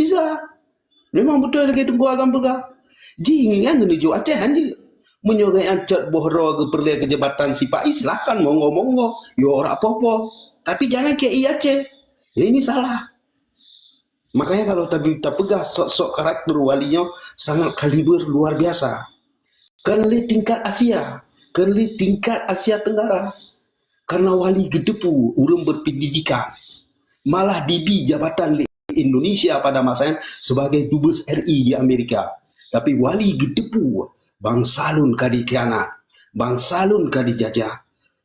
bisa. Memang betul lagi Tunku Agam Pegah. Ji ingingan menuju Aceh handi. Menyogai ancat bohro ke perli ke jabatan sipai silakan monggo-monggo. Yo ora apa-apa. Tapi jangan ke Aceh. Ini salah. Makanya kalau tak Pegah sok-sok karakter walinya sangat kaliber luar biasa. Kenli tingkat Asia Tenggara. Karena wali gedepu urang berpendidikan. Malah dibi jabatan Indonesia pada masanya sebagai dubes RI di Amerika. Tapi wali gedepu bangsalun kadi kianat, bangsalun kadi jajah.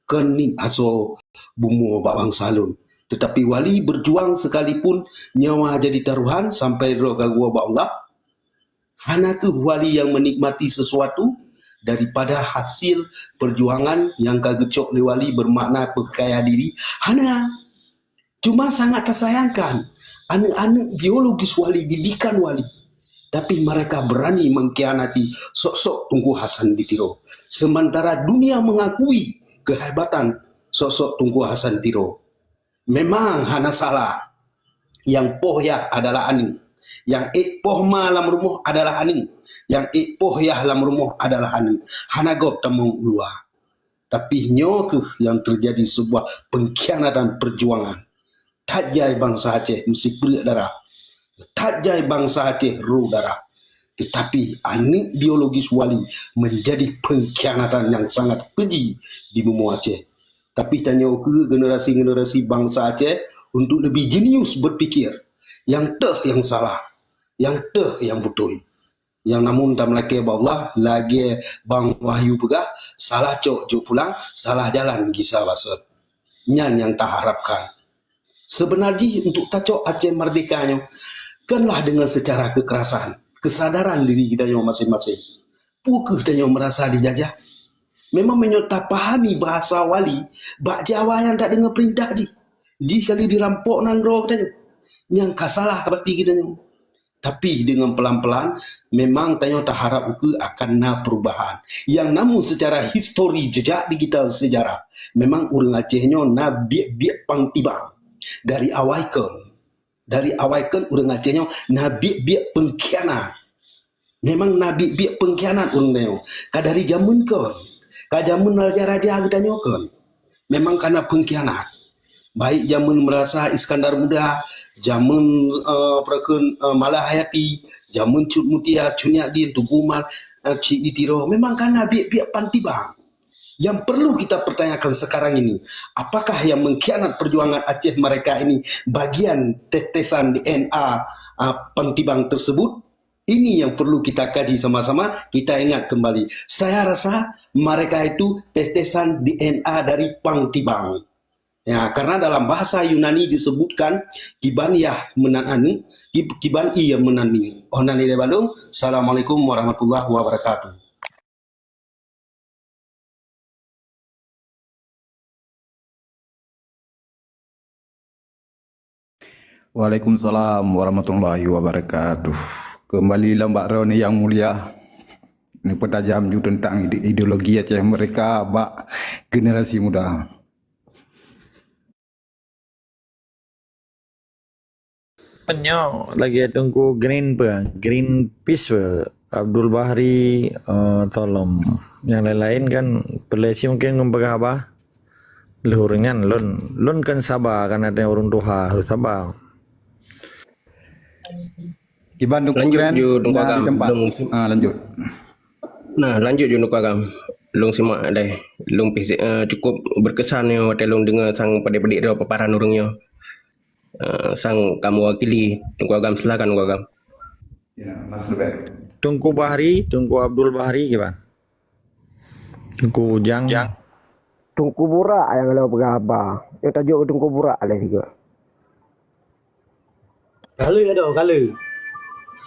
Kening aso bumu bangsalun. Tetapi wali berjuang sekalipun nyawa jadi taruhan sampai roh gua Allah. Hanakah wali yang menikmati sesuatu daripada hasil perjuangan yang kagecok le wali bermakna perkaya diri. Hana cuma sangat tersayangkan anak-anak biologis wali, didikan wali, tapi mereka berani mengkhianati sok-sok Tunku Hasan Ditiro. Sementara dunia mengakui kehebatan sosok Tunku Hasan Tiro. Memang hana salah. Yang pohyah adalah aning. Yang poh malam rumah adalah aning. Yang pohyah lam rumah adalah aning. Hana gop tamong luar. Tapi nyokeh yang terjadi sebuah pengkhianatan perjuangan. Tajai bangsa Aceh mesti berat darah. Tajai bangsa Aceh ruh darah. Tetapi anik biologis wali menjadi pengkhianatan yang sangat keji di bumi Aceh. Tapi tanya ke generasi-generasi bangsa Aceh untuk lebih jenius berfikir. Yang teh yang salah, yang teh yang betul. Yang namun tak melaki Allah lagi Bang Wahyu Pegah salah cok pulang, salah jalan gisah basat. Nyan yang tak harapkan. Sebenarnya untuk tacok Aceh merdekanya kanlah dengan secara kekerasan, kesadaran diri kita masing-masing. Pukul kita merasa dijajah. Memang menyota pahami bahasa wali, bak Jawa yang tak dengar perintah ji. Ji sekali dirampok nanggro kita yang kasalah berarti kita. Tapi dengan pelan-pelan memang tanya tak harap ke akan perubahan. Yang namun secara histori jejak digital sejarah memang orang Acehnya na biak pang tibang dari awaikan. Dari awaikan orang Acehnya na biak pengkhianat. Memang nabi biak pengkhianat orang neo. Kadari zaman kon. Kajamun raja-raja kita nyokon. Memang karena pengkhianat. Baik zaman merasa Iskandar Muda, zaman Malahayati, zaman Cut Mutia, Cunyaddin, Tugumal, Cik Ditiro. Memang karena biak-biak pantibang. Yang perlu kita pertanyakan sekarang ini, apakah yang mengkhianat perjuangan Aceh mereka ini bagian tetesan DNA pantibang tersebut? Ini yang perlu kita kaji sama-sama, kita ingat kembali. Saya rasa mereka itu tetesan DNA dari pantibang. Ya, karena dalam bahasa Yunani disebutkan kiban yah menanani, kiban iya menani. Onani de balung. Assalamualaikum warahmatullahi wabarakatuh. Waalaikumsalam warahmatullahi wabarakatuh. Kembali Mbak Roni yang mulia. Ini petajam juga tentang ideologi Aceh mereka, bak generasi muda. Penyo lagi tunggu Greenpeace Abdul Bahri tolong. Yang lain-lain kan pelesi mungkin ngempegah apa? Lehuringan lon kan sabar kan ada orang tua harus sabar. Iban lanjut ju Tunku Agam. Lanjut. Nah, lanjut ju Tunku Agam. Long simak deh. Long cukup berkesan ya waktu long dengar sang pada-pada dia paparan orangnya. Sang kamu wakili Tunku Agam, silakan Tunku Agam. Ya, Mas Lebet. Tunku Bahri, Tunku Abdul Bahri gimana? Tunku Ujang. Tunku Burak yang kalau berapa? Yang tajuk Tunku Burak ada juga. Kalau ada kalau.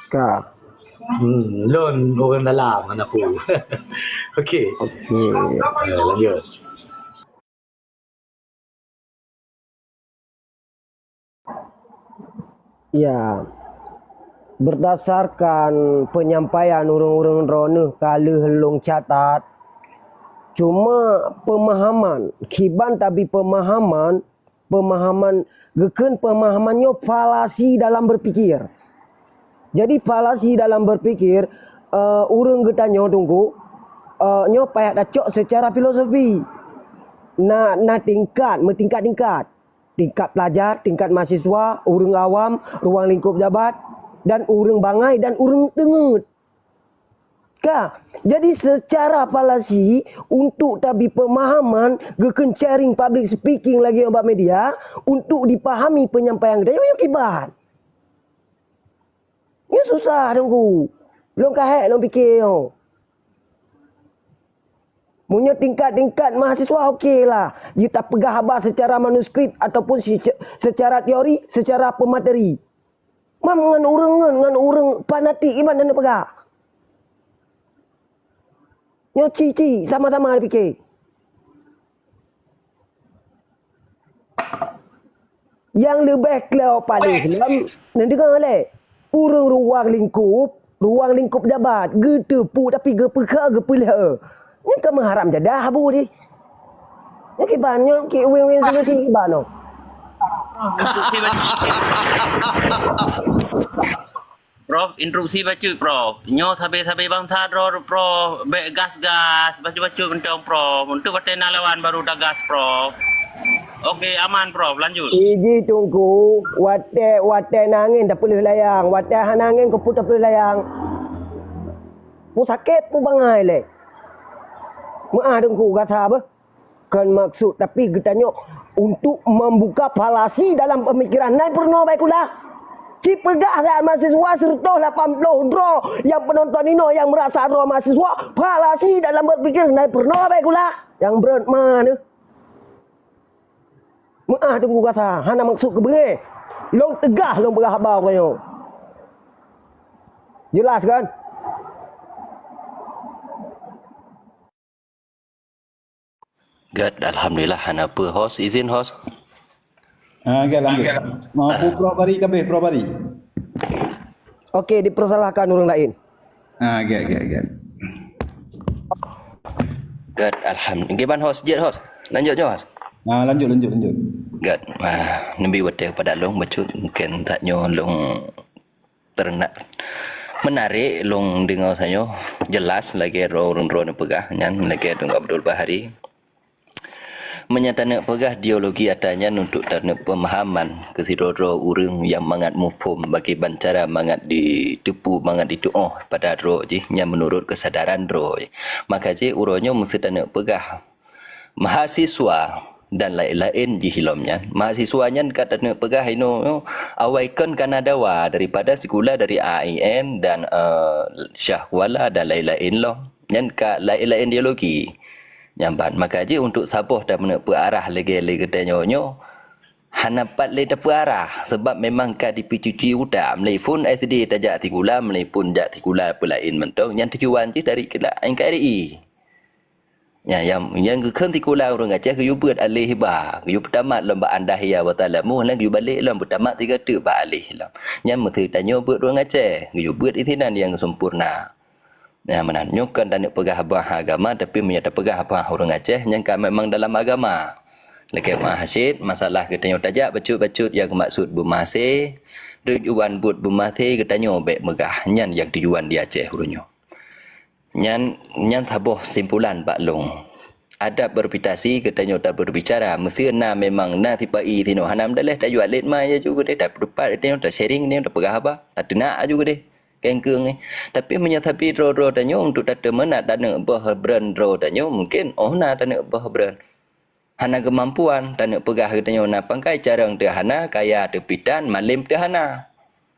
Kak. Lon orang dalam anak aku. Okey. Lanjut. Ya. Berdasarkan penyampaian orang-orang rona kalau helung catat cuma pemahaman kiban tapi pemahaman geken pemahamannya falasi dalam berpikir. Jadi falasi dalam berpikir urang getanyo tunggu nyo payah dacok secara filosofi. Na tingkat, tingkat pelajar, tingkat mahasiswa, urang awam, ruang lingkup jabat dan urang bangai dan urang tengut. Jadi secara falasi untuk tabi pemahaman geken sharing public speaking lagi obat media untuk dipahami penyampaian kita yang kibat. Ya susah tunggu. Belum kahek belum fikir yo. Punya tingkat-tingkat mahasiswa okey lah. You tak pegah habas secara manuskrip ataupun secara teori, secara pemateri. Mam dengan orang fanatik iman dan pegah. Nyo cici sama-sama fikir. Yang lebih clear paling dalam dengar leh. Urang ruang lingkup jabat, getepu tapi gepeka gepelha. Ni ke mengharam jadah habu di. Ni ke banyak ke wen sini bano. Prof, interupsi baca Prof. Nyo sabai-sabai bangsa ro Prof. Be gas-gas baca-baca mentong Prof. Untuk batena lawan baru dah gas Prof. Okey, aman Prof. Lanjut. Iji tunggu wate nangin tak boleh layang. Wate hanangin kau pun tak boleh layang. Pu sakit pu bangai le. Maah tunggu kata apa? Kan maksud tapi getanya untuk membuka falasi dalam pemikiran naik pernah baik kulah. Cipegah saat mahasiswa serta 80 draw yang penonton ini yang merasa draw mahasiswa falasi dalam berpikir naik pernah baik kulah. Yang berat mana? Maah tunggu kata hana maksud ke beri. Long tegah long berhabar kayo. Jelas kan? Gad, alhamdulillah hana apa host, izin host. Agak lanjut. Mampu Prof Bari kabeh Prof Bari. Okey, dipersalahkan orang lain. Agak. Gad, alhamdulillah. Gimana host? Jet host. Lanjut je host. Lanjut. Gad, nabi wate pada long bacut mungkin tak nyo long ternak menarik long dengar saya jelas lagi orang pegah nyan lagi dengan Abdul Bahari menyatakan pegah ideologi adanya untuk dan pemahaman kesidoro urang yang mangat mufhum bagi bancara mangat ditipu mangat dituoh pada ro je yang menurut kesadaran ro maka je uronyo mesti dan pegah mahasiswa dan lain-lain di hilomnya mahasiswanya katanya pegah ino awaikan Kanadawa daripada sekolah dari AIN dan Syahwala dan lain-lain loh yang ka lain-lain ideologi nyamban maka je untuk sabuh dan menarah lagi katanya hanapat le dah arah sebab memang ka dipicuci udah melipun SD tajak tikula melipun jak tikula pelain mentong yang tujuan je dari kela NKRI ya yang kekan tikula orang Aceh ke yubut alih ba ke yub tamat lomba andah ya wa taala mu lan yu balik lomba tamat 3 tu ba alih lam yang mesti tanya buat orang Aceh ke yubut itinan yang sempurna ya mana nyokan dan pegah bah agama tapi menyata pegah bah orang Aceh yang ka memang dalam agama lagi mahasid masalah katanya tajak bacut-bacut yang maksud bermasih tujuan buat bermasih katanya baik megah yang tujuan di Aceh urunyo Nyan tabuh simpulan Pak Long. Adab berpitasi katanya tak berbicara. Mesti na memang na tipai tino hanam daleh tak jual ma ya juga deh. Tak berdebat tino tak sharing ni tak pegah apa. Tak nak juga deh. Kengkeng ni. Tapi menyatapi ro tanya untuk tak temenat tak nak brand ro tanya mungkin na tak nak brand. Hana kemampuan tak nak pegah katanya na pangkai carang teh hana kaya tepitan malim teh hana.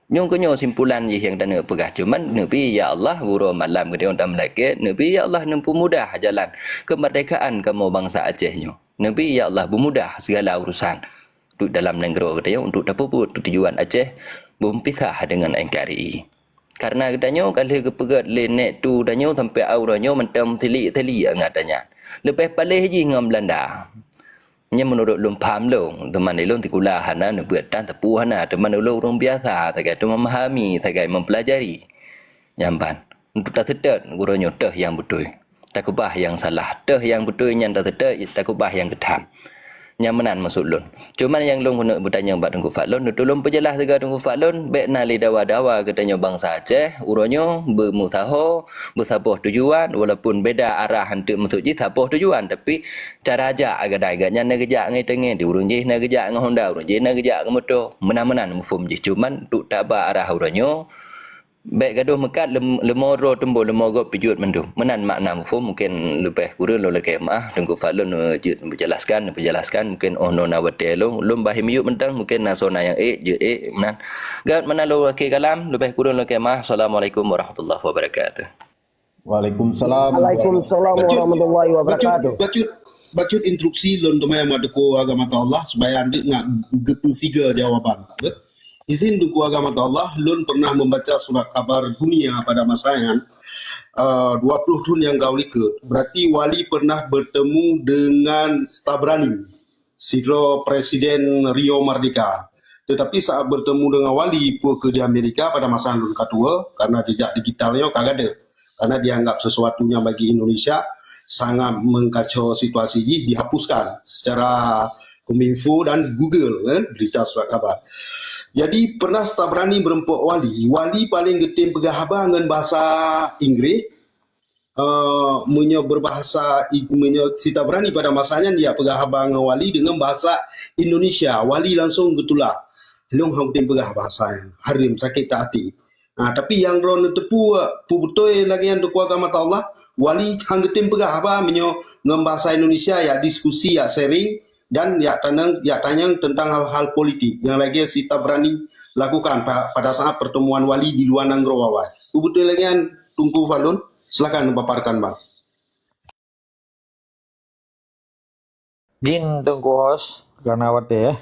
Nyong simpulan je yang tak nak pegah cuman Nabi ya Allah guru malam ke dia orang malaikat Nabi ya Allah nampu mudah jalan kemerdekaan kamu bangsa Aceh nyo Nabi ya Allah bermudah segala urusan untuk dalam negara kita untuk dapat tujuan Aceh berpisah dengan NKRI karena katanya kalau kepegat lenek tu danyo sampai auranya mentam teli ngatanya lepas palih je dengan Belanda nya menurut lum paham long teman ilung tikula hana buat tan tepu hana teman ulung orang biasa tagai tu memahami tagai mempelajari nyamban untuk tak sedar gurunya teh yang betul tak kubah yang salah teh yang betul yang tak sedar tak kubah yang kedam nyamanan masuk lon. Cuman yang long nak bertanya bak Tengku Fadlon, tolong perjelas dekat Tengku Fadlon, baik nali dawa-dawa katanya bangsa Aceh, uronyo bermutaho, bersapah tujuan, walaupun beda arah hantu masuk je sapah tujuan, tapi cara ajak agak-agaknya nak kejak ngai tengah, di urung je nak kejak ngai Honda, urung je nak kejak ngai motor, menan-menan mufum je. Cuman tuk tak ba arah uronyo, baik gaduh mekat lemoro tembo lemoro pijut mendum menan makna mufum mungkin lebih kurang lo lagi maah Tengku Fadlon menjelaskan mungkin nona wate lo bahim yuk mentang mungkin nasona yang je menan gat mana lo lagi kalam lebih kurang lagi maah. Assalamualaikum warahmatullahi wabarakatuh. Waalaikumsalam. Waalaikumsalam warahmatullahi wabarakatuh. Bacut instruksi lon domai madeko agama Allah supaya anda ngak gepesiga jawaban. Izin duku agama Allah, lun pernah membaca surat kabar dunia pada masa yang 20 tahun yang kau ikut. Berarti wali pernah bertemu dengan Stabrani, sidro Presiden Rio Merdeka. Tetapi saat bertemu dengan wali pun ke di Amerika pada masa lun kedua, karena jejak digitalnya kagak ada. Karena dianggap sesuatunya bagi Indonesia sangat mengkacau situasi ini, dihapuskan secara Kominfo dan Google berita surat kabar. Jadi pernah Stabrani berempuk wali paling getim pegahaba dengan bahasa Inggeris, berbahasa Stabrani pada masanya dia pegahaba dengan wali dengan bahasa Indonesia. Wali langsung getulak, long hang getim pegah bahasa yang harim sakit hati. Tapi yang ron tepu betul lagi yang tukua agama Allah, wali hang getim pegahaba dengan bahasa Indonesia ya diskusi ya sharing. Dan ya tanya tentang hal-hal politik yang lagi kita berani lakukan pada saat pertemuan wali di luar Nanggrawawai. Betul lagi yang Tengku Fadlon, silakan paparkan bang. Jin Tengku Hos, karena wate ya.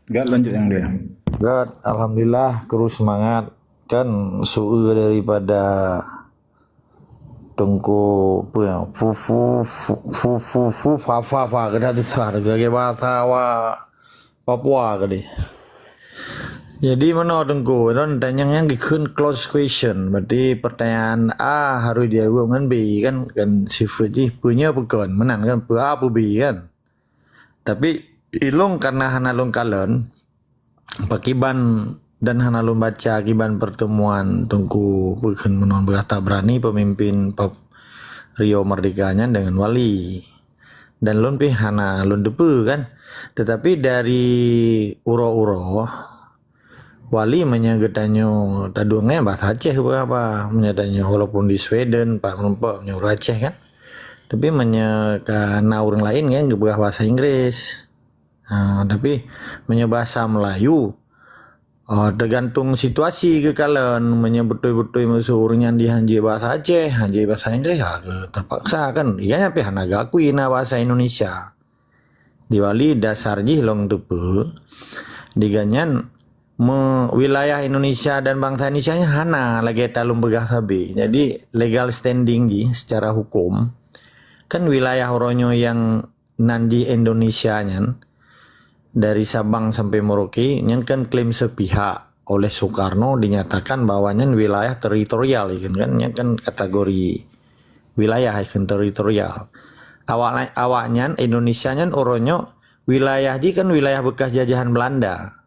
Gat lanjut yang dia. Gat, alhamdulillah terus semangat kan suhu daripada Tengku apa ya fa kada tu sar sebagai bahasa Papua kali. Jadi mana Tengku dan tanyanya dikun close question, berarti pertanyaan A harus dijawab dengan B kan sifat je punya bukan menan kan A pu B kan. Tapi ilung karena hanalung kalen pakiban dan hanalun baca akibat pertemuan Tengku bukan menon berkata berani pemimpin Rio Merdekanya dengan wali dan lun pi hana lun depu kan, tetapi dari uro-uro wali menyagetanyo tadungnya bahasa Aceh berapa menyatanya walaupun di Sweden pak menumpuk nyuruh Aceh kan, tapi menyakana orang lain kan bahasa Inggris, tapi menyebahasa Melayu. Tergantung situasi ke kalian betul-betul musuhnya di hanji bahasa Aceh, hanji bahasa Inggris terpaksa kan. Iya tapi hanaga akui na bahasa Indonesia. Di wali dasar ji long tepe diganyan wilayah Indonesia dan bangsa Indonesia-nya hana lagi talum begah sabi. Jadi legal standing ji secara hukum kan wilayah oronyo yang nandi Indonesia-nya dari Sabang sampai Merauke yang kan klaim sepihak oleh Soekarno dinyatakan bahwanya wilayah teritorial kan yang kan kategori wilayah kan teritorial. Awaknya Indonesianya oronyo wilayah di kan wilayah bekas jajahan Belanda.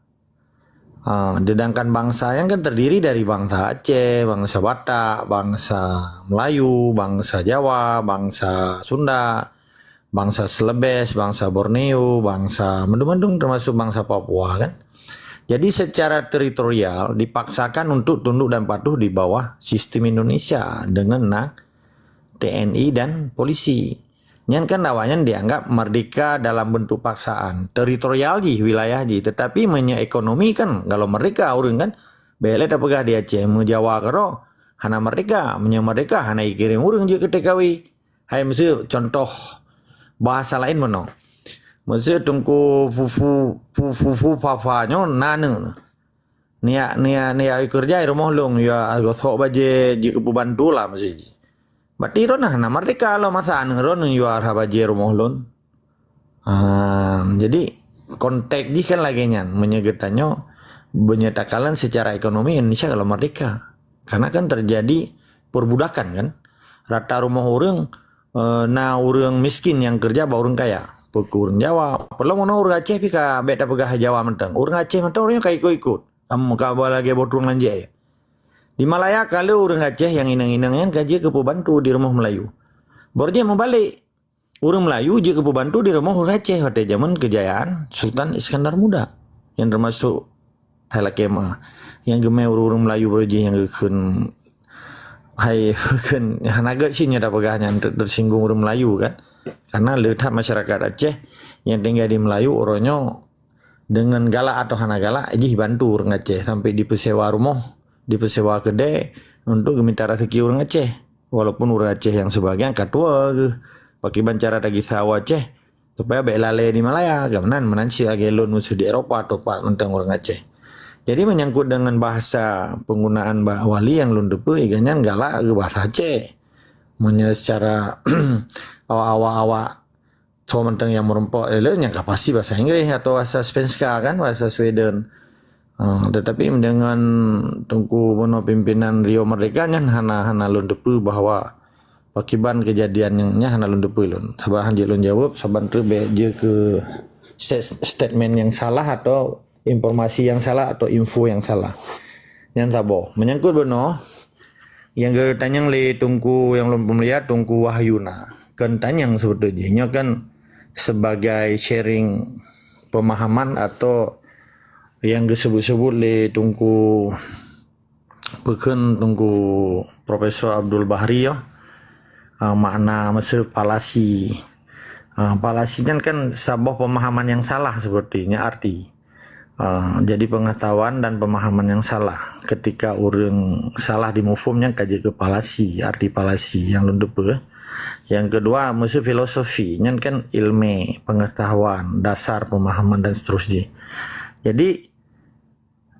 Sedangkan bangsa yang kan terdiri dari bangsa Aceh, bangsa Batak, bangsa Melayu, bangsa Jawa, bangsa Sunda, bangsa Celebes, bangsa Borneo, bangsa Mendung-Mendung termasuk bangsa Papua kan. Jadi secara teritorial dipaksakan untuk tunduk dan patuh di bawah sistem Indonesia dengan TNI dan polisi. Yang kan awalnya dianggap merdeka dalam bentuk paksaan. Teritorial ji wilayah ji, tetapi ekonomi kan kalau mereka orang kan bele dah pegah di Aceh, mu Jawa karo hana merdeka, merdeka hana ikirim orang je ke TKW. Hai mesti contoh bahasa lain mana? Maksud Tengku fufu papanyo nanu. Nia kerja rumah long ya gosok baje di kebantu lah mesti. Berarti ron nah merdeka lo masa ron you are baje rumah lon. Jadi konteks di kan lagi nyan menyegetanyo menyatakan secara ekonomi Indonesia kalau merdeka. Karena kan terjadi perbudakan kan. Rata rumah orang orang miskin yang kerja bawa orang kaya. Pukul orang Jawa. Perlu mana orang Aceh pika beta pegah Jawa mentang. Orang Aceh mentang orangnya kayak ikut. Kamu kabar lagi botrung lanjut ya. Di Malaya kalau orang Aceh yang inang-inangnya gaji ke Bantu di rumah Melayu. Borja mau balik. Orang Melayu je ke Bantu di rumah orang Aceh pada zaman kejayaan Sultan Iskandar Muda. Yang termasuk Halakema. Yang gemai orang Melayu borja yang kekun hai kan hanaga sih nyada pegahnya tersinggung orang Melayu kan. Karena lihat masyarakat Aceh yang tinggal di Melayu orangnya dengan galak atau hana galak aja bantu orang Aceh sampai dipersewa rumah, dipersewa kedai untuk meminta rezeki orang Aceh. Walaupun orang Aceh yang sebagian katua ke pakai bancara dagi sawah Aceh supaya baik lalai di Malaya gamanan menansi agelon musuh di Eropa atau pak mentang orang Aceh. Jadi menyangkut dengan bahasa penggunaan wali yang lundepe iganya galak ke bahasa Aceh. Menya secara awak-awak so mentang yang merempok yang pasti bahasa Inggris atau bahasa Svenska kan bahasa Sweden. Tetapi dengan tungku bono pimpinan Rio Merdeka nya hana lundepe bahwa akibat kejadian yang hana lundepe lun. Sabah hanjil lun jawab saban tu je ke statement yang salah atau informasi yang salah atau info yang salah. Yang sabo menyangkut bono yang tanyang le tungku yang belum melihat tungku Wahyuna kan tanyang sebetulnya kan sebagai sharing pemahaman atau yang disebut-sebut le tungku bukan tungku Profesor Abdul Bahri ya makna maksud palasi palasinya kan sebuah pemahaman yang salah sepertinya arti jadi pengetahuan dan pemahaman yang salah ketika orang salah di mufumnya kaji ke palasi arti palasi yang lundepe. Yang kedua musuh filosofi kan ilmu pengetahuan dasar pemahaman dan seterusnya. Jadi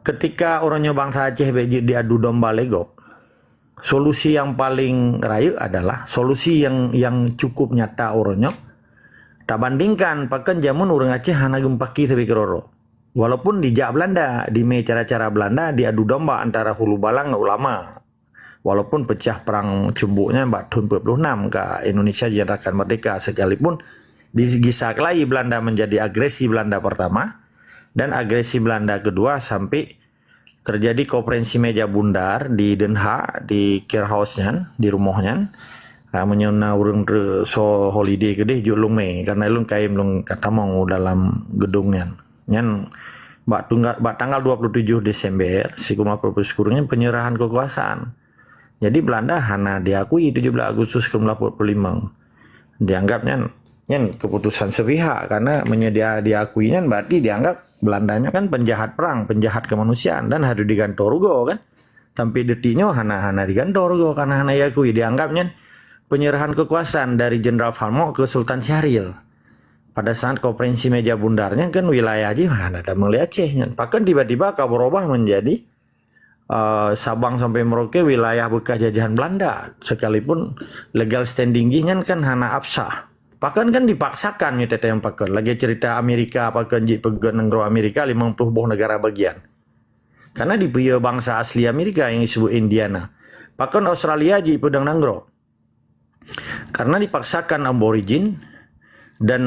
ketika orangnya bangsa Aceh diadu domba lego, solusi yang paling raya adalah solusi yang cukup nyata orangnya tak bandingkan pakan jamun orang Aceh hana gempaki tapi keroro. Walaupun di Jak Belanda, di cara-cara Belanda diadu domba antara Hulu Balang dan ulama. Walaupun pecah perang cumbuknya 46 ke Indonesia dinyatakan merdeka sekalipun digisaklai Belanda menjadi agresi Belanda pertama dan agresi Belanda kedua sampai terjadi konferensi meja bundar di Den Haag di Kerhausnya di rumahnya. Menyona urang so holiday gede julung me karena lun kaim lung katamong dalam gedungnya. Nyan bak tanggal 27 Desember si kuma propos kurungnya penyerahan kekuasaan. Jadi Belanda hana diakui 17 Agustus 1945. Dianggapnya nyan keputusan sepihak karena diakuinya berarti dianggap Belandanya kan penjahat perang, penjahat kemanusiaan dan harus digantor go kan. Sampai detiknya hana digantor go karena hana diakui dianggapnya penyerahan kekuasaan dari Jenderal Falmo ke Sultan Syahrir. Pada saat konferensi meja bundarnya kan wilayah aja mana ada melihat Aceh. Bahkan tiba-tiba berubah menjadi Sabang sampai Merauke wilayah bekas jajahan Belanda. Sekalipun legal standingnya kan hana absah. Bahkan kan dipaksakan nih teteh yang pakai. Lagi cerita Amerika pakai jik pegan negara Amerika 50 buah negara bagian. Karena di bangsa asli Amerika yang disebut Indiana. Bahkan Australia jik pedang nanggro. Karena dipaksakan aborigin dan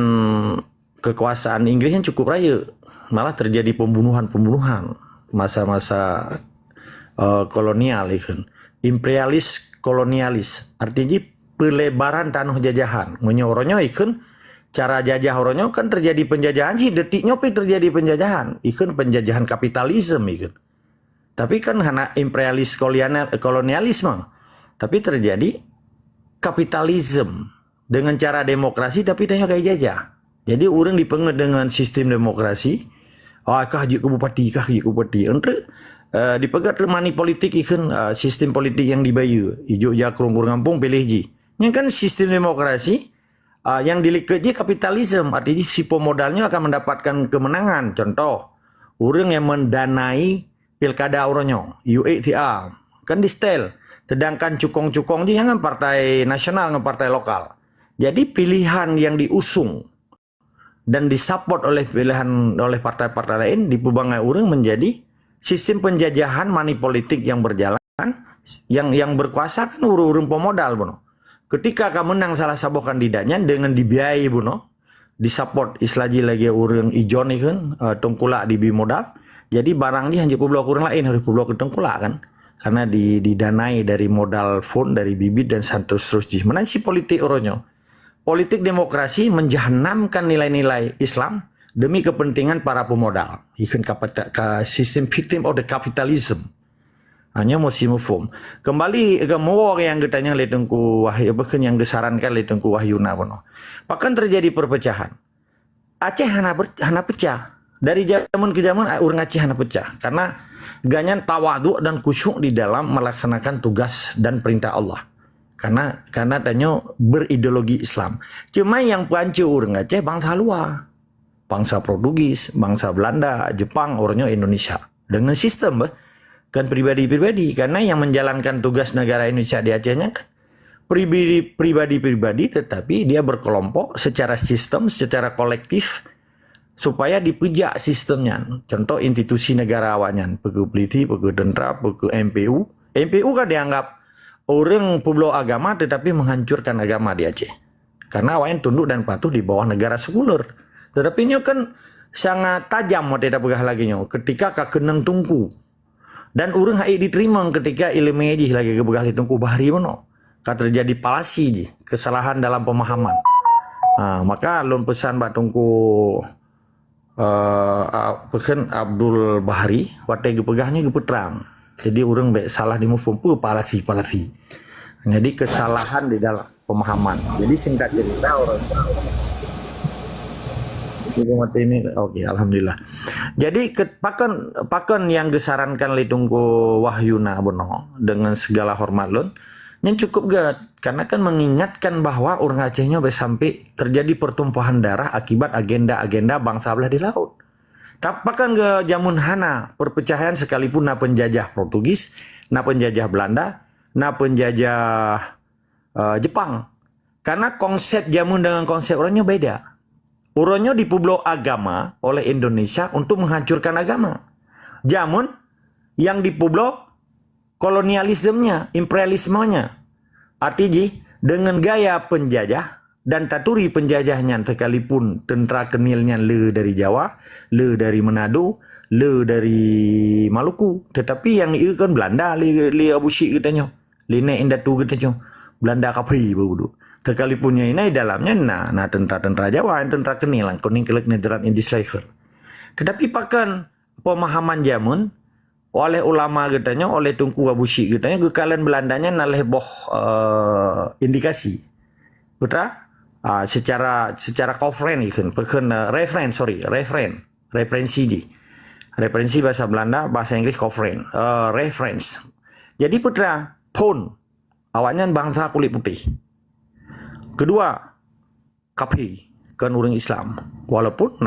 kekuasaan Inggrisnya cukup raya, malah terjadi pembunuhan masa-masa kolonial ikan imperialis kolonialis artinya pelebaran tanah jajahan menyorongnya ikan cara jajah orangnya kan terjadi penjajahan sih detiknya terjadi penjajahan ikan penjajahan kapitalisme ikan tapi kan hanya imperialis kolonialisme tapi terjadi kapitalisme dengan cara demokrasi tapi tanya kayak jajah. Jadi orang dipengaruhi dengan sistem demokrasi. Kah je ke bupati, kah je ke bupati. Untuk dipegat money politik ikan sistem politik yang dibayu. Ijo jakrung kurang kampung pilih ji. Yang kan sistem demokrasi yang dilihat je kapitalisme. Artinya si pemodalnya akan mendapatkan kemenangan. Contoh, orang yang mendanai pilkada orangnya, UATR, kan di setel. Sedangkan cukong-cukong je jangan partai nasional dengan partai lokal. Jadi pilihan yang diusung dan disupport oleh partai-partai lain di pebangai orang menjadi sistem penjajahan money politik yang berjalan yang berkuasa kan urung pemodal bono. Ketika kamu menang salah satu kandidatnya dengan dibiayai bono disupport islaji lagi orang ijon ni kan tengkulak di bimodal. Jadi barang ni hanya publok orang lain harus publok ke tengkulak kan. Karena didanai dari modal fund dari bibit dan terus ji. Mana si politik orangnya? Politik demokrasi menjahanamkan nilai-nilai Islam demi kepentingan para pemodal. Ikan sistem victim of the capitalism. Hanya mesti mufum. Kembali ke mawar yang getanya le Tengku Wahyu, bahkan yang disarankan le Tengku Wahyuna bono. Bahkan terjadi perpecahan. Aceh hana pecah. Dari zaman ke zaman orang Aceh hana pecah karena ganyan tawaduk dan khusyuk di dalam melaksanakan tugas dan perintah Allah. Karena tanya berideologi Islam. Cuma yang pancu orang Aceh bangsa luar. Bangsa Portugis, bangsa Belanda, Jepang, orangnya Indonesia. Dengan sistem kan pribadi-pribadi, karena yang menjalankan tugas negara Indonesia di Acehnya kan pribadi-pribadi, tetapi dia berkelompok secara sistem, secara kolektif supaya dipejak sistemnya. Contoh institusi negara awaknya, pegu polisi, pegu tentera, pegu MPU. MPU kan dianggap orang publok agama tetapi menghancurkan agama di Aceh. Karena awaknya tunduk dan patuh di bawah negara sekuler. Tetapi ini kan sangat tajam tidak pegah lagi nyo ketika kakeneng tungku. Dan orang hai diterima ketika ilmu ji lagi kebegah di tungku bahari mono. Terjadi palasi ji, kesalahan dalam pemahaman. Maka lon pesan Mbak Tungku pekan Abdul Bahari watai gepegahnya gepetrang. Jadi orang baik salah di mufum palasi. Jadi kesalahan di dalam pemahaman. Jadi singkat cerita orang ini oke, alhamdulillah. Jadi pakan yang disarankan li Tungku Wahyuna bono dengan segala hormat lun yang cukup gad karena kan mengingatkan bahwa orang Acehnya sampai terjadi pertumpahan darah akibat agenda bangsa belah di laut. Tapi kan ke jamun hana perpecahan sekalipun na penjajah Portugis, na penjajah Belanda, na penjajah Jepang. Karena konsep jamun dengan konsep orangnya beda. Orangnya di publok agama oleh Indonesia untuk menghancurkan agama. Jamun yang di publok kolonialismenya, imperialismenya. Artinya dengan gaya penjajah dan taturi penjajahnya sekalipun tentera kenilnya le dari Jawa, le dari Manado, le dari Maluku. Tetapi yang itu kan Belanda, le Abu Syik katanya. Le naik indatu katanya. Belanda kapi begitu. Sekalipunnya ini dalamnya nah tentera Jawa, tentera kenil, kuning kelek nedaran indislaker. Tetapi pakan pemahaman jamun oleh ulama katanya, oleh Tungku Abu Syik katanya, kekalian Belandanya naleh boh indikasi. Betul? Secara kofren ikan, referensi ji. Referensi bahasa Belanda, bahasa Inggris kofren, reference. Jadi putra, pun awaknya bangsa kulit putih. Kedua, kapi kan orang Islam. Walaupun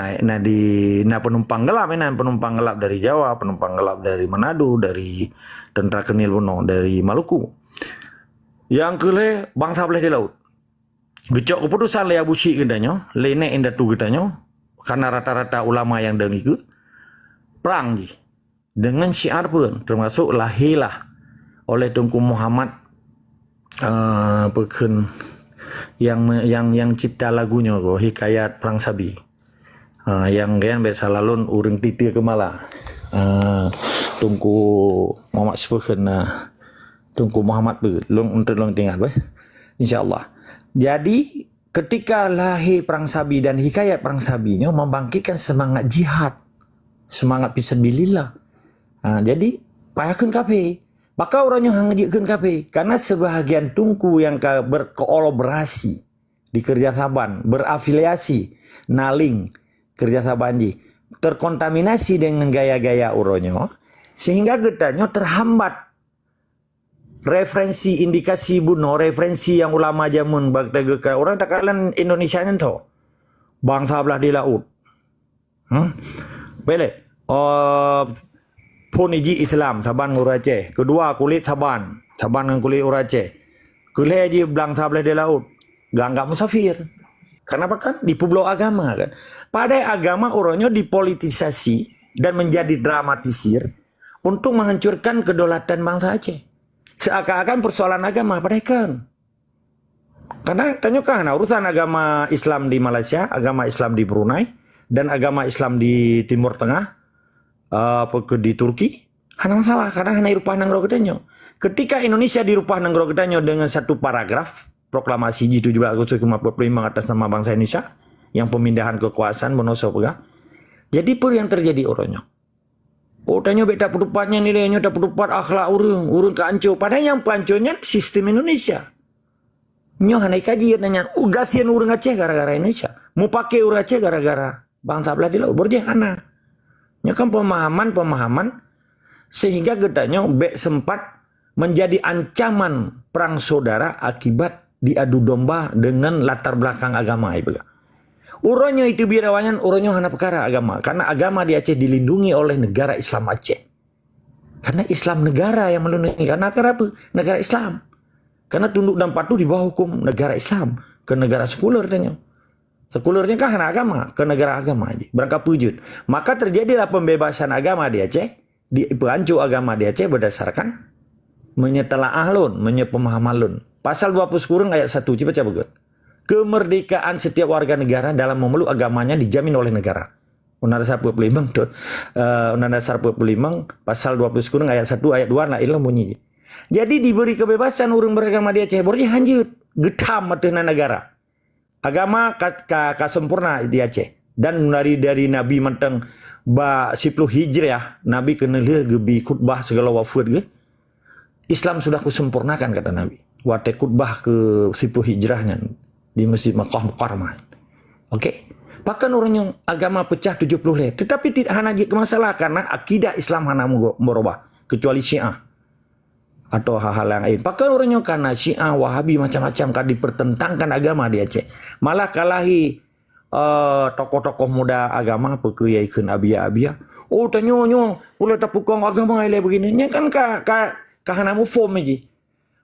penumpang gelap dari Jawa, penumpang gelap dari Manado, dari tentera kenil bono, dari Maluku. Yang kedua, bangsa belah di laut. Gecok keputusan le Abu Syik katanya, le nek indatu katanya, karena rata-rata ulama yang dengi ke perang ji. Dengan syiar pun termasuk lahilah oleh Tungku Muhammad pekan yang cipta lagunya ko Hikayat Perang Sabi. Yang kan biasa lalun urang titir kemala. Tungku Muhammad sepekan Tungku Muhammad untuk tinggal insyaallah. Jadi ketika lahir Perang Sabi dan Hikayat Perang Sabinya membangkitkan semangat jihad, semangat fisabilillah. Jadi payahkeun kafe. Maka orangnya hangajikeun kafe karena sebahagian tungku yang berkolaborasi di kerjasaban, berafiliasi, naling kerjasaban ji, terkontaminasi dengan gaya-gaya orangnya sehingga getanya terhambat referensi indikasi buno, referensi yang ulama jamun bagda orang tak kalian Indonesia nento bangsa belah di laut. Bele pun iji Islam saban Aceh. Kedua kulit saban dengan kulit Aceh. Kulit aja bangsa belah di laut. Ganggap musafir. Kenapa kan di publok agama kan. Pada agama orangnya dipolitisasi dan menjadi dramatisir untuk menghancurkan kedaulatan bangsa Aceh. Seakan-akan persoalan agama padahal kan. Karena tanya kan urusan agama Islam di Malaysia, agama Islam di Brunei, dan agama Islam di Timur Tengah, di Turki, hana masalah karena hana irupah nanggro kedanyo. Ketika Indonesia dirupah nanggro kedanyo dengan satu paragraf proklamasi G17 Agustus 45 atas nama bangsa Indonesia yang pemindahan kekuasaan monoso pegah. Jadi per yang terjadi orangnya. Oh tanya beda pendapatnya nilainya tak pendapat akhlak urung keancur. Padahal yang panconya sistem Indonesia. Nyo hanai kaji nanya, gasian urung Aceh gara-gara Indonesia. Mau pakai urung Aceh gara-gara bangsa belah di laut. Berjeh hana. Nyo kan pemahaman sehingga gedanya bek sempat menjadi ancaman perang saudara akibat diadu domba dengan latar belakang agama. Uronyo itu birawanyan, uronyo hana perkara agama. Karena agama di Aceh dilindungi oleh negara Islam Aceh. Karena Islam negara yang melindungi. Karena apa? Negara Islam. Karena tunduk dan patuh di bawah hukum negara Islam. Ke negara sekuler. Sekulernya kan hana agama. Ke negara agama aja. Berangkat pujud. Maka terjadilah pembebasan agama di Aceh. Di perancu agama di Aceh berdasarkan menyetelaah lun, menyepemahaman lun. Pasal 20 kurung ayat 1. Coba bagus. Kemerdekaan setiap warga negara dalam memeluk agamanya dijamin oleh negara. Undang-Undang Dasar 45 pasal 20 kurung ayat 1 ayat 2 nah ilah bunyi. Jadi diberi kebebasan orang beragama di Aceh boleh lanjut getam matena negara. Agama ka sempurna di Aceh dan dari Nabi menteng ba 10 Hijriah Nabi kena gebi khutbah segala wafat ge. Islam sudah kusempurnakan kata Nabi. Wate khutbah ke 10 Hijrahnya di Masjid Makkah Mukarramah. Okey. Bahkan orang yang agama pecah 70 leh. Tetapi tidak hanya masalah karena akidah Islam hana merubah kecuali Syiah atau hal-hal yang lain. Bahkan orang yang karena Syiah, Wahabi macam-macam kan dipertentangkan agama di Aceh. Malah kalahi tokoh-tokoh muda agama pekuyaikan abia-abia. Oh tanyonyo, boleh tapukang agama ile begini. Nya kan hana mufom aja.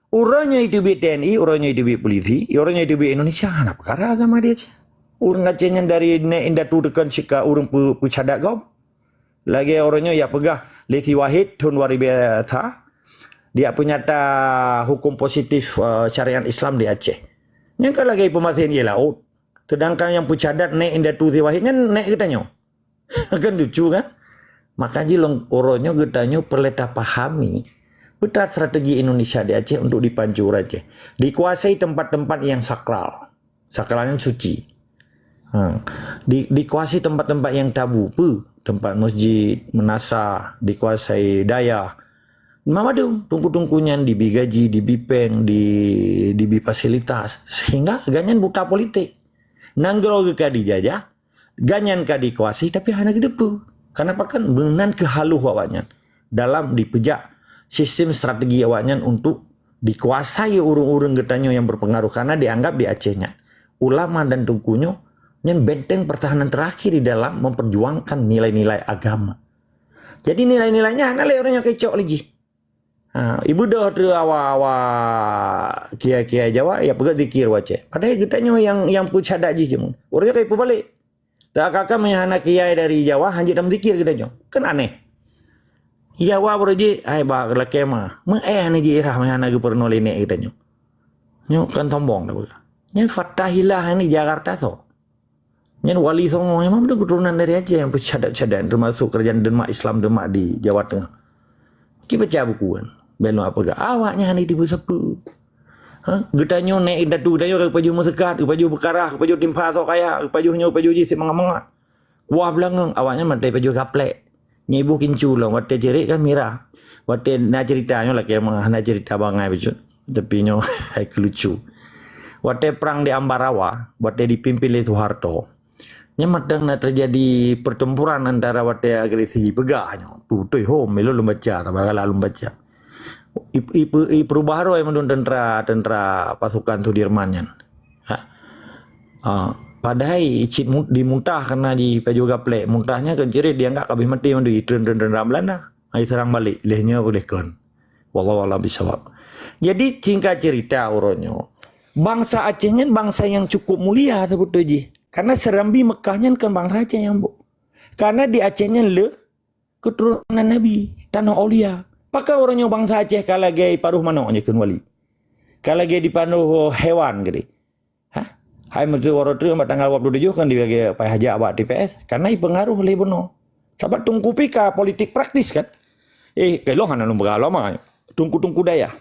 Orangnya itu TNI, orangnya itu polisi, orangnya itu Indonesia, hana perkara agama dia Aceh. Orang Acehnya dari indah tu dekan sika orang pucadak kau. Lagi orangnya ya pegah Leti Wahid tahun 2000 dia punya hukum positif syariat Islam di Aceh. Yang kalau lagi pemathian dia laut. Sedangkan yang pucadak naik indah tu Leti Wahidnya naik katanya. Kan lucu kan? Makanya orangnya katanya perlu pahami. Betul strategi Indonesia di Aceh untuk dipancur Aceh. Dikuasai tempat-tempat yang sakral. Sakralnya suci. Dikuasai tempat-tempat yang tabu. Tempat masjid, menasah, dikuasai daya. Mama dong, tungku-tungkunya dibi gaji, dibi peng, dibi fasilitas. Sehingga ganyan buta politik. Nanggro ke dijajah, ganyan ka dikuasai, tapi hanya gedepu. Karena apa kan? Benan kehaluh awaknya. Dalam dipejak sistem strategi awaknya untuk dikuasai urung-urung getanyo yang berpengaruh karena dianggap di Acehnya ulama dan tungkunya yang benteng pertahanan terakhir di dalam memperjuangkan nilai-nilai agama. Jadi nilai-nilainya ana le orangnya kecok lagi. Ibu dah awa kia-kia Jawa ya pegat zikir wace. Padahal getanyo yang pucada ji jemun. Orangnya kayak balik. Tak kakak menyana kiai dari Jawa hanjit dalam zikir getanyo. Kan aneh. Ya wa berji ai ba lakema me ni ji irah mana ge perno lenek kita nyo nyo kan tombong dah ba nyo Fatahilah ni Jakarta to nyo wali songo memang ada keturunan dari Aceh yang bercadat-cadat termasuk kerajaan Demak Islam Demak di Jawa Tengah ki baca bukuan beno apa ga awaknya ni tibu sepu getanyo nek indah tu dayo ke paju mesekat ke paju bekarah ke paju timpa so kaya ke pajuhnyo paju ji si mangat-mangat kuah belangeng awaknya mantai paju gaplek nyibu kincu lah, wate jerit kan mira, wate na ceritanya lagi emang na cerita bangai betul, tapi nyo lucu, wate perang di Ambarawa, wate dipimpin oleh Soeharto, nyemadang na terjadi pertempuran antara wate agresi begahnya, putih home melo lumbaca, tabagala lumbaca, perubahan yang menurut tentara pasukan Sudirmannya, padahal dimuntah karena di Paju Gaplek muntahnya kenciri dia enggak kabeh mati mandu itren Belanda ai serang balik lehnya boleh kon wallahu a'lam bisawab. Jadi singkat cerita uronyo bangsa Acehnya bangsa yang cukup mulia sebetulnya karena serambi Mekahnya kan bangsa Aceh yang karena di Acehnya keturunan Nabi tanah aulia maka uronyo bangsa Aceh kalage paruh manoknya kun wali kalage di panuh hewan gede Hai Menteri Waratri mak tanggal 27 kan dibagi Pak Haji Abak TPS karena pengaruh oleh benar. Sebab tungku pika politik praktis kan. Kalau hana lembaga lama tungku daya.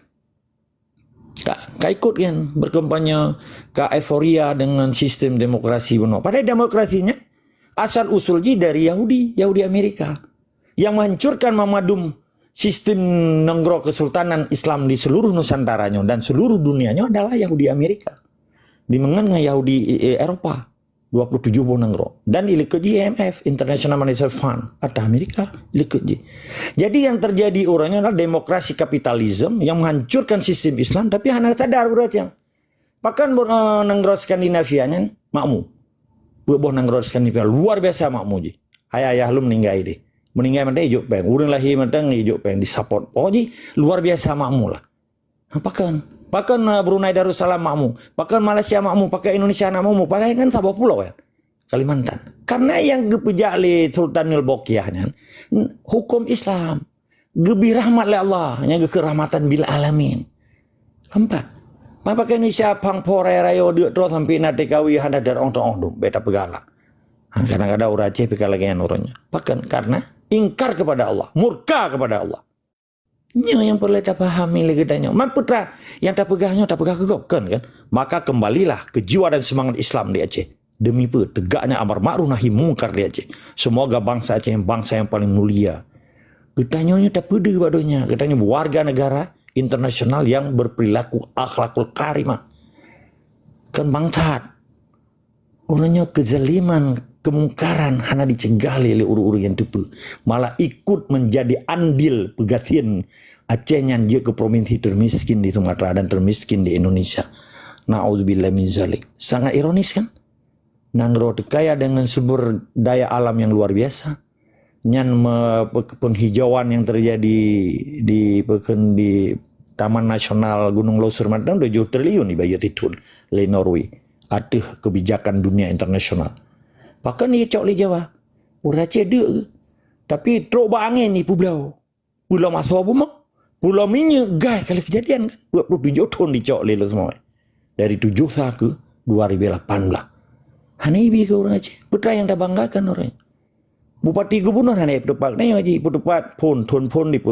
Kak ikut kan berkampanye ke euforia dengan sistem demokrasi benar. Padahal demokrasinya asal usulnya dari Yahudi Amerika yang menghancurkan memadum sistem nenggro kesultanan Islam di seluruh Nusantaranya dan seluruh dunianya adalah Yahudi Amerika. Di mengenai Yahudi Eropa 27 bonangro dan ilikeji IMF International Monetary Fund atau Amerika ilikeji. Jadi yang terjadi orangnya adalah demokrasi kapitalisme yang menghancurkan sistem Islam tapi hanya sadar berarti. Bahkan nenggro Skandinavianya makmu. Buah nenggro Skandinavia luar biasa makmu ji. Ayah lu meninggal deh. Meninggal mentang hijau peng. Urang lahir mentang hijau peng di support. Oh ji luar biasa makmu lah. Bahkan Brunei Darussalam makmu, bahkan Malaysia makmu, pakai Indonesia makmu, padahal kan sabah pulau ya, Kalimantan. Karena yang gepejak le Sultanul Baqiyahnya hukum Islam, gebi rahmat le Allah, yang kerahmatan bil alamin. Empat. Pakai Indonesia pangpore rayo dia terus sampai nanti kawi handa darong dong beta pegala. Kadang-kadang orang Aceh pegala lagi orangnya. Bahkan karena ingkar kepada Allah, murka kepada Allah. Yang perlu kita pahami lagi tanya. Putra yang tak pegah kegok kan? Maka kembalilah ke jiwa dan semangat Islam di Aceh. Demi tegaknya amar ma'ruf nahi mungkar di Aceh. Semoga bangsa Aceh bangsa yang paling mulia. Ketanya tak pede badonya. Ketanya warga negara internasional yang berperilaku akhlakul karimah. Kan bangsat. Orangnya kezaliman, kemungkaran hanya dicegali oleh uru-uru yang tepu. Malah ikut menjadi andil pegatian Acehnya dia ke provinsi termiskin di Sumatera dan termiskin di Indonesia. Na'udzubillah min zalik. Sangat ironis kan? Nanggro kaya dengan sumber daya alam yang luar biasa. Penghijauan yang terjadi di Taman Nasional Gunung Leuser Madang 7 triliun di Bayu Titun, le Norway. Ada kebijakan dunia internasional. Bahkan dia cok le Jawa. Orang Aceh ada. Tapi truk angin ni pulau. Pulau masuk apa mak? Pulau minyak gai kali kejadian kan. 27 ton dicok le semua. Dari 7 ke 2018. Hanibi ke orang Aceh. Putra yang tak banggakan orang. Bupati gubernur hanya petupak ni aja. Petupak pun di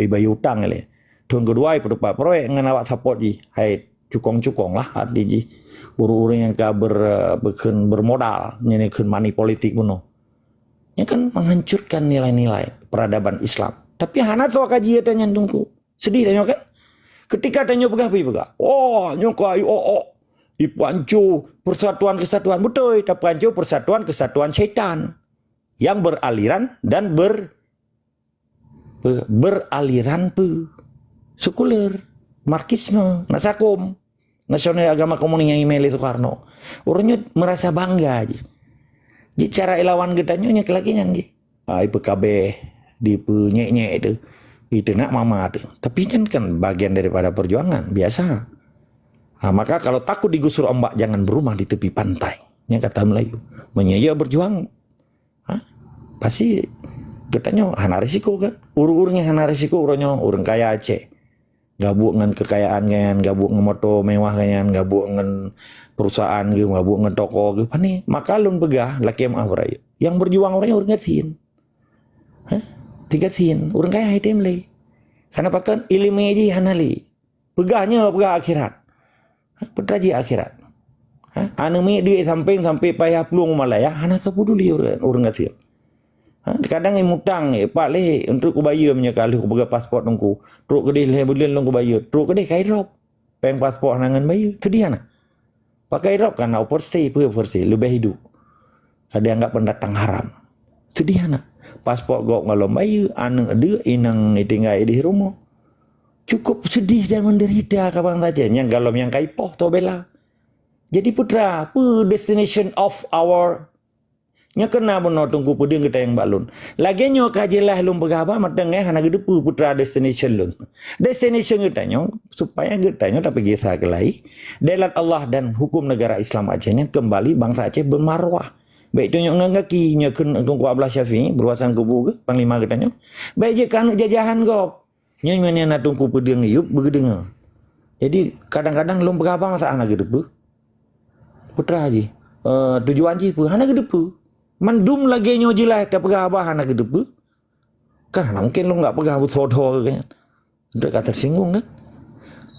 bayu utang le. Ton kedua petupak proyek dengan awak support ji. Hai cukong lah hati ji. Orang yang bermodal nyenekeun money politik puno. Yang kan menghancurkan nilai-nilai peradaban Islam. Tapi hana tu kaji tanya tungku. Sedih tanya kan? Ketika tanya pegah. Oh, nyokai ipancu persatuan kesatuan betul, tapi pancu persatuan kesatuan syaitan yang beraliran dan beraliran sekuler, marxisme, nasakom. Nasional agama komunis yang email Soekarno. Orangnya merasa bangga aja. Jadi cara ilawan kita nyonya kelakian gitu. PKB di penyek-nyek itu nak mama tu. Tapi kan bagian daripada perjuangan biasa. Maka kalau takut digusur ombak jangan berumah di tepi pantai. Yang kata Melayu. Menyaya berjuang. Pasti katanya hana risiko kan. Urung-urungnya hana risiko orang kaya Aceh. Gabuk dengan kekayaan kan, gabuk dengan motor mewah kan, gabuk dengan perusahaan gitu, gabuk dengan toko gitu. Pani, maka lun pegah laki maaf raya. Yang berjuang orangnya orang ngatin. Tigatin, orang kaya item le. Karena pakan ilmu aja hanali. Pegahnya pegah akhirat. Petraji akhirat. Anu mi dia sampai payah pelung malaya, hana sepuduli orang ngatin. Kadang yang mutang pak le untuk kubaya menyekali ku pegang pasport nungku truk gede le bulan long kubaya truk gede kai drop peng pasport nangan bayu sedih ana pakai drop kan overstay lebih hidup kadang enggak pendatang haram sedih ana pasport gok ngalom bayu anu ada inang tinggal di rumah cukup sedih dan menderita kabang saja yang galom yang kai poh to bela jadi putra destination of our nya kena benar tunggu puding kita yang balun. Lagi nyo kajilah lum begapa matang hana gedepu putra destination lun. Destination kita nyo supaya kita nyo tapi kisah kelai. Delat Allah dan hukum negara Islam Aceh nya kembali bangsa Aceh bermarwah. Baik tu nyo ngangaki nyo kun tunggu Abdullah Syafi'i berwasan kubu ke panglima kita nyo. Baik je kan jajahan gop. Nyo nak tunggu puding yup begedeng. Jadi kadang-kadang lum begapa masa hana gedepu. putra ji. Tujuan ji pun hana gedepu. Mandum lagi nyo jelas tak pegah abah hana gedepu. Kan mungkin lu enggak pegah besodo kan. Ndak tersinggung kan.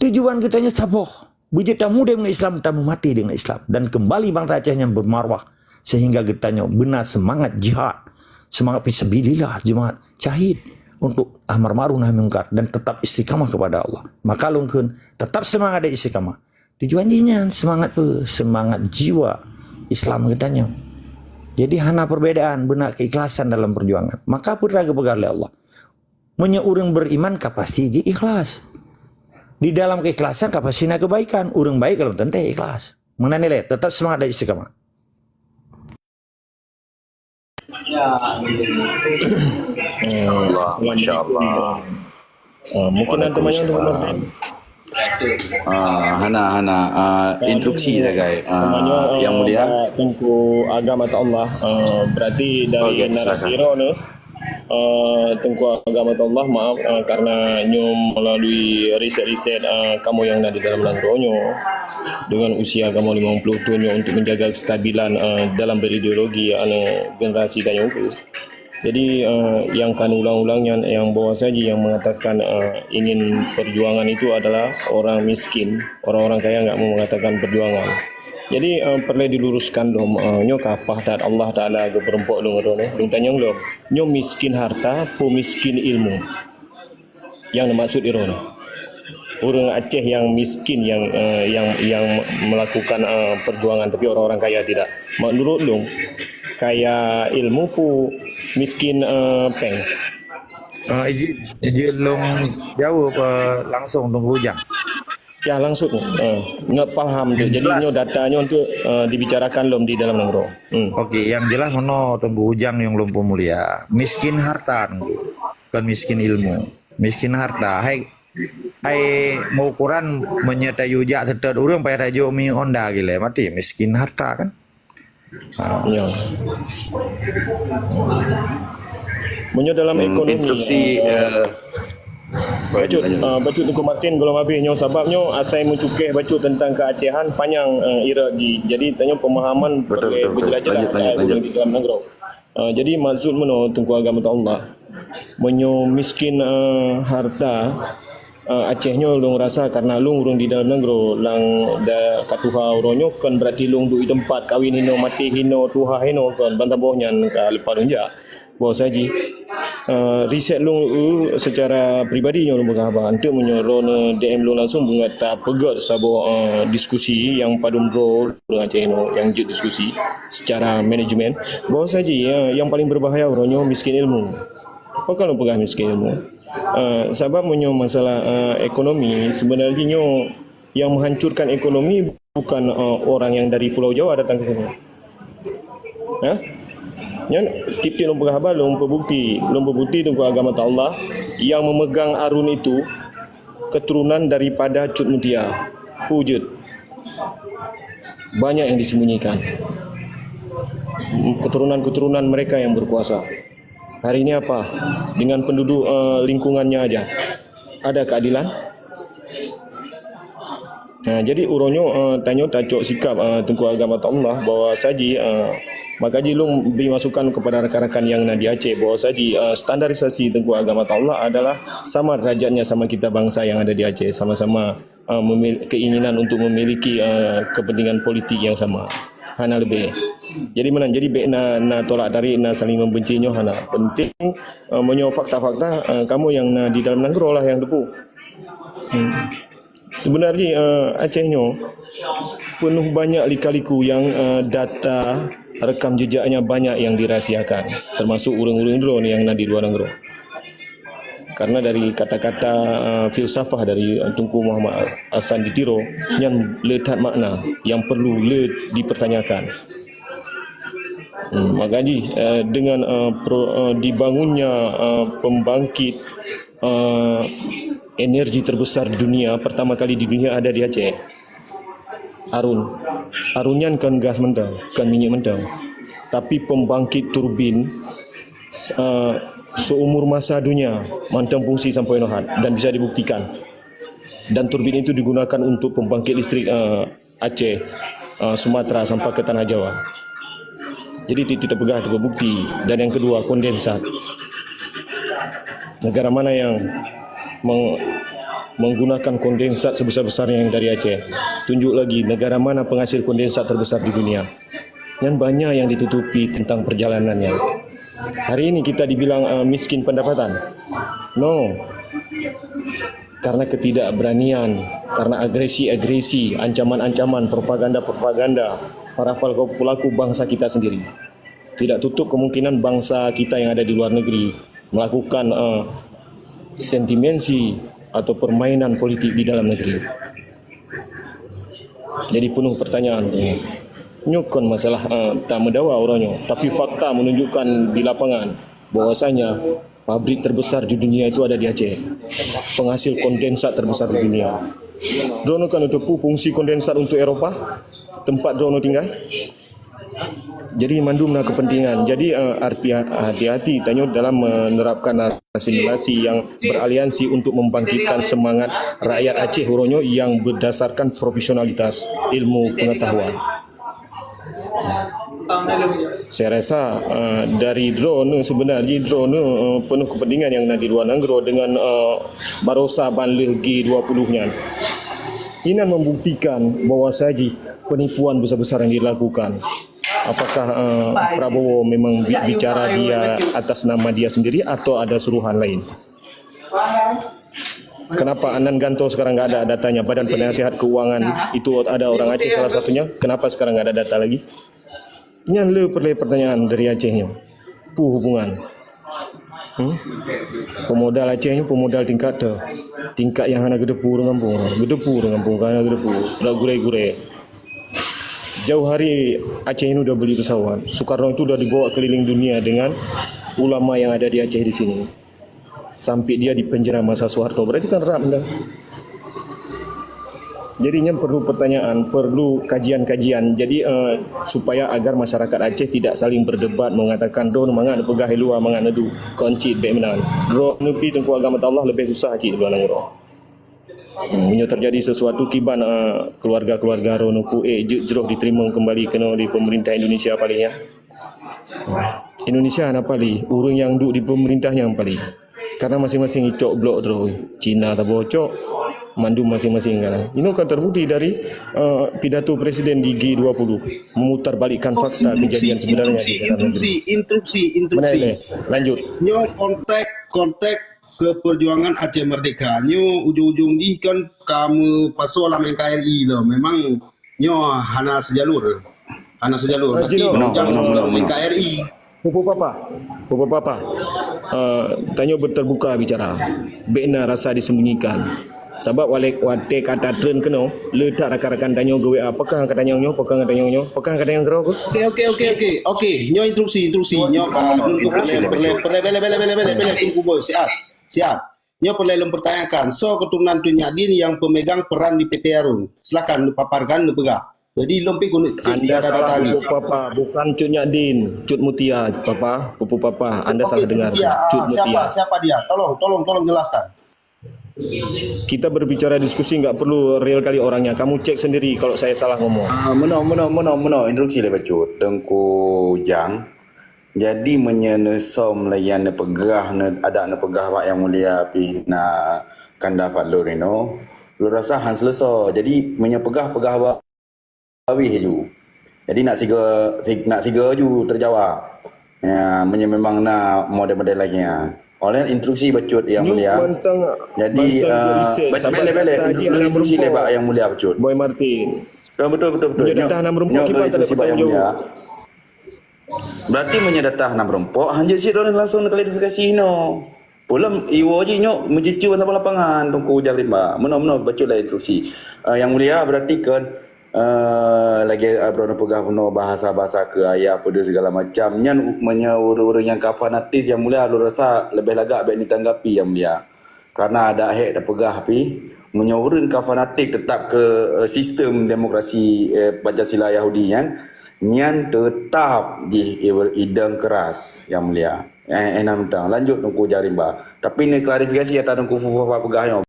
Tujuan kitanya saboh. Bujeta muda dengan Islam, tamu mati dengan Islam. Dan kembali bangsa Aceh yang bermarwah. Sehingga kitanya benar semangat jihad. Semangat fisabilillah, jemaat jahid. Untuk amar ma'ruf nahi munkar. Dan tetap istiqamah kepada Allah. Maka lungkun tetap semangat dan istiqamah. Tujuan dia semangat tu. Semangat jiwa Islam kitanya. Jadi hana perbedaan, benar keikhlasan dalam perjuangan. Maka putra kepegar oleh Allah. Menye urang beriman kapasi ikhlas. Di dalam keikhlasan kapasina kebaikan. Urang baik kalau tentu ikhlas. Mengenai nilai tetap semangat dan istiqamah. Allah, Masya Allah. Mungkin ada banyak untuk Martin. Hana instruksi saya yang mulia. Tengku agama Allah. Berarti dari narasi ni Tengku agama Allah, maaf karena nyom melalui riset-riset kamu yang ada di dalam langronyo dengan usia kamu 50 tahun untuk menjaga kestabilan dalam berideologi generasi dan yang jadi yang kan ulang-ulangnya yang bawah saja yang mengatakan ingin perjuangan itu adalah orang miskin, orang-orang kaya enggak mau mengatakan perjuangan. Jadi perlu diluruskan dong nyo kapah dan Allah Taala ke perempok dong dong tanya dong nyo miskin harta pu miskin ilmu yang maksud iron orang Aceh yang miskin yang melakukan perjuangan tapi orang-orang kaya tidak menurut dong kaya ilmu pu miskin peng Iji long jawab langsung tunggu ujang. Ya langsung nggak paham tu. Jadi nyo datanya untuk dibicarakan lom di dalam negro. Oke, yang jelas mono tunggu ujang yang lumpuh mulia. Miskin harta, bukan miskin ilmu. Miskin harta. Hai mau ukuran menyertai ujak tetap orang payah tajuk mi onda gile mati miskin harta kan. Ya. Menyo dalam ekonomi. Instruksi. Bacut Tengku Martin belum habis nyo sebabnya asai mencukeh bacut tentang keacehan panjang jadi tanya pemahaman berjelas-jelas di dalam negara. Jadi maksud meno Tengku agama Allah menyo miskin harta Acehnya long rasa karena long urung di dalam negara lang da katuha uronyo kan berarti long du tempat kawin hino mati hino tuha hino kan bantabohnya ka lepas ja bawa saji riset long secara pribadi nyo long berkhabar untuk menyorong DM long langsung mengata pegat sabo diskusi yang padum bro dengan Aceh hino yang jut diskusi secara manajemen bawa saji yang paling berbahaya uronyo miskin ilmu. Apa kalau pegang miskin ilmu? Sebab menyo masalah ekonomi sebenarnya nyo yang menghancurkan ekonomi bukan orang yang dari Pulau Jawa datang ke sini. Yang tip-tip lomba khabar lomba bukti Tengku agama Allah yang memegang arun itu keturunan daripada Cut Mutia Pujut. Banyak yang disembunyikan. Keturunan mereka yang berkuasa. Hari ini apa? Dengan penduduk lingkungannya aja. Ada keadilan? Jadi uronyo tanyo tacok sikap Tengku agama Allah bahwa saji maka jilung beri masukan kepada rakan-rakan yang di Aceh bahwa saji standarisasi Tengku agama Allah adalah sama derajatnya sama kita bangsa yang ada di Aceh, sama-sama keinginan untuk memiliki kepentingan politik yang sama. Hana lebih. Jadi mana? Jadi baik na tolak tarik na saling membenci nyo hana. Penting menyo fakta-fakta kamu yang di dalam negara lah yang depu. Sebenarnya Aceh nyo penuh banyak lika-liku yang data rekam jejaknya banyak yang dirahsiakan, termasuk urang-urang dulu ni yang di luar negara. Karena dari kata-kata filsafah dari Tunku Muhammad Hasan Ditiro yang letak makna yang perlu dipertanyakan. Makanya dengan dibangunnya pembangkit energi terbesar di dunia, pertama kali di dunia ada di Aceh. Arunnya kan gas mentah, kan minyak mentah. Tapi pembangkit turbin seumur masa dunia mantap fungsi sampai nohat dan bisa dibuktikan. Dan turbin itu digunakan untuk pembangkit listrik Aceh Sumatera sampai ke Tanah Jawa. Jadi tidak pegah terbukti. Dan yang kedua, kondensat. Negara mana yang menggunakan kondensat sebesar-besarnya yang dari Aceh? Tunjuk lagi negara mana penghasil kondensat terbesar di dunia. Dan banyak yang ditutupi tentang perjalanannya. Hari ini kita dibilang miskin pendapatan. No. Karena ketidakberanian, karena agresi-agresi, ancaman-ancaman, propaganda-propaganda para pelaku bangsa kita sendiri. Tidak tutup kemungkinan bangsa kita yang ada di luar negeri melakukan sentimensi atau permainan politik di dalam negeri. Jadi penuh pertanyaan. Nyukon masalah tak mendawa orangnya, tapi fakta menunjukkan di lapangan bahwasanya pabrik terbesar di dunia itu ada di Aceh. Penghasil kondensat terbesar di dunia. Drono kan untuk fungsi kondensat untuk Eropah, tempat drono tinggal. Jadi mandumna kepentingan. Jadi hati-hati tanya dalam menerapkan asimilasi yang beraliansi untuk membangkitkan semangat rakyat Aceh Huronyo yang berdasarkan profesionalitas ilmu pengetahuan. Saya rasa dari drone sebenarnya drone penuh kepentingan yang ada di luar negeri dengan Barossa Banleh G20-nya. Ini membuktikan bahawa saji penipuan besar-besar yang dilakukan. Apakah Prabowo memang bicara dia atas nama dia sendiri atau ada suruhan lain? Kenapa Anan Ganto sekarang nggak ada datanya? Badan Penasihat Keuangan itu ada orang Aceh salah satunya. Kenapa sekarang nggak ada data lagi? Yang pertanyaan dari Acehnya. Hubungan. Pemodal Acehnya pemodal tingkat yang hanya gedepu dengan pung karena gedepu udah gure-gure. Jauh hari Aceh ini udah beli pesawat. Soekarno itu udah dibawa keliling dunia dengan ulama yang ada di Aceh di sini. Sampai dia di penjara masa Soeharto. Berarti kan ram dah. Jadinya perlu pertanyaan, perlu kajian-kajian. Jadi supaya agar masyarakat Aceh tidak saling berdebat mengatakan drone mangan pegah luar mangan adu koncit baik menan. Drone nupi tengku agama Allah lebih susah cik luar nangro. Punya terjadi sesuatu kiban keluarga-keluarga ronuku jeroh diterima kembali kena di pemerintah Indonesia palingnya. Indonesia apa li? Urang yang duduk di pemerintahnya yang paling. Karena masing-masing icok blok terus. Cina tak bocok, mandum masing-masing kan. Ini kan terbukti dari pidato presiden di G20 memutarbalikkan fakta kejadian sebenarnya di dalam negeri. Instruksi. Lanjut. Nyo kontak ke perjuangan Aceh Merdeka. Nyo ujung-ujung di kan kamu pasola KRI lo. Memang nyo hana sejalur. Nanti jangan KRI. Pupu Papa. Tanya berterbuka bicara. Bena rasa disembunyikan. Sebab wate kata tren kena letak rakan-rakan tanya gue apakah kata nyo apakah kata yang gerau ke? Oke. Nyo instruksi. Nyo tunggu siap. Nyo perlu mempertanyakan. So keturunan Tunyadin yang pemegang peran di PT Arun. Silakan paparkan pegah. Jadi lompi guna Anda salah Pupu Papa, bukan Cut Nyadin, Cut Mutia, Pupu Papa. Anda salah dengar. Cut Mutia. Siapa dia? Tolong jelaskan. Kita berbicara diskusi nggak perlu real kali orangnya. Kamu cek sendiri kalau saya salah ngomong. Meno instruksi le bacut tengku jang. Jadi menyenesom layan pegah ada pegah mak yang mulia pi na kanda falorino. Lu rasa han selesai. Jadi menyepegah Awih ju. Jadi nak siga ju terjawab. Ya, memang nak model-model lagi ya. Oleh instruksi bacut yang mulia. Jadi balik instruksi lebak yang mulia bacut. Boy Martin. Betul. Menyedatah 6 rumput kipas tak dapat yang mulia. Berarti menyedatah 6 rumput hanya si don langsung klarifikasi no. Pulam iwo ji nyok mencuci bantah lapangan tungku ujang rimba. Meno bacutlah instruksi. Yang mulia berarti kan lagi berona pegah penuh bahasa-bahasa ke ayah pada segala macam nyan menyaur-ur yang kafanatis yang mulia lu rasa lebih lagak baik ditanggapi yang mulia karena ada hak dah pegah pi menyaurun kafanatik tetap ke sistem demokrasi Pancasila Yahudi nyan tetap di idang keras yang mulia lanjut tunggu jarimba tapi ni klarifikasi atas tunggu fufa pegahnya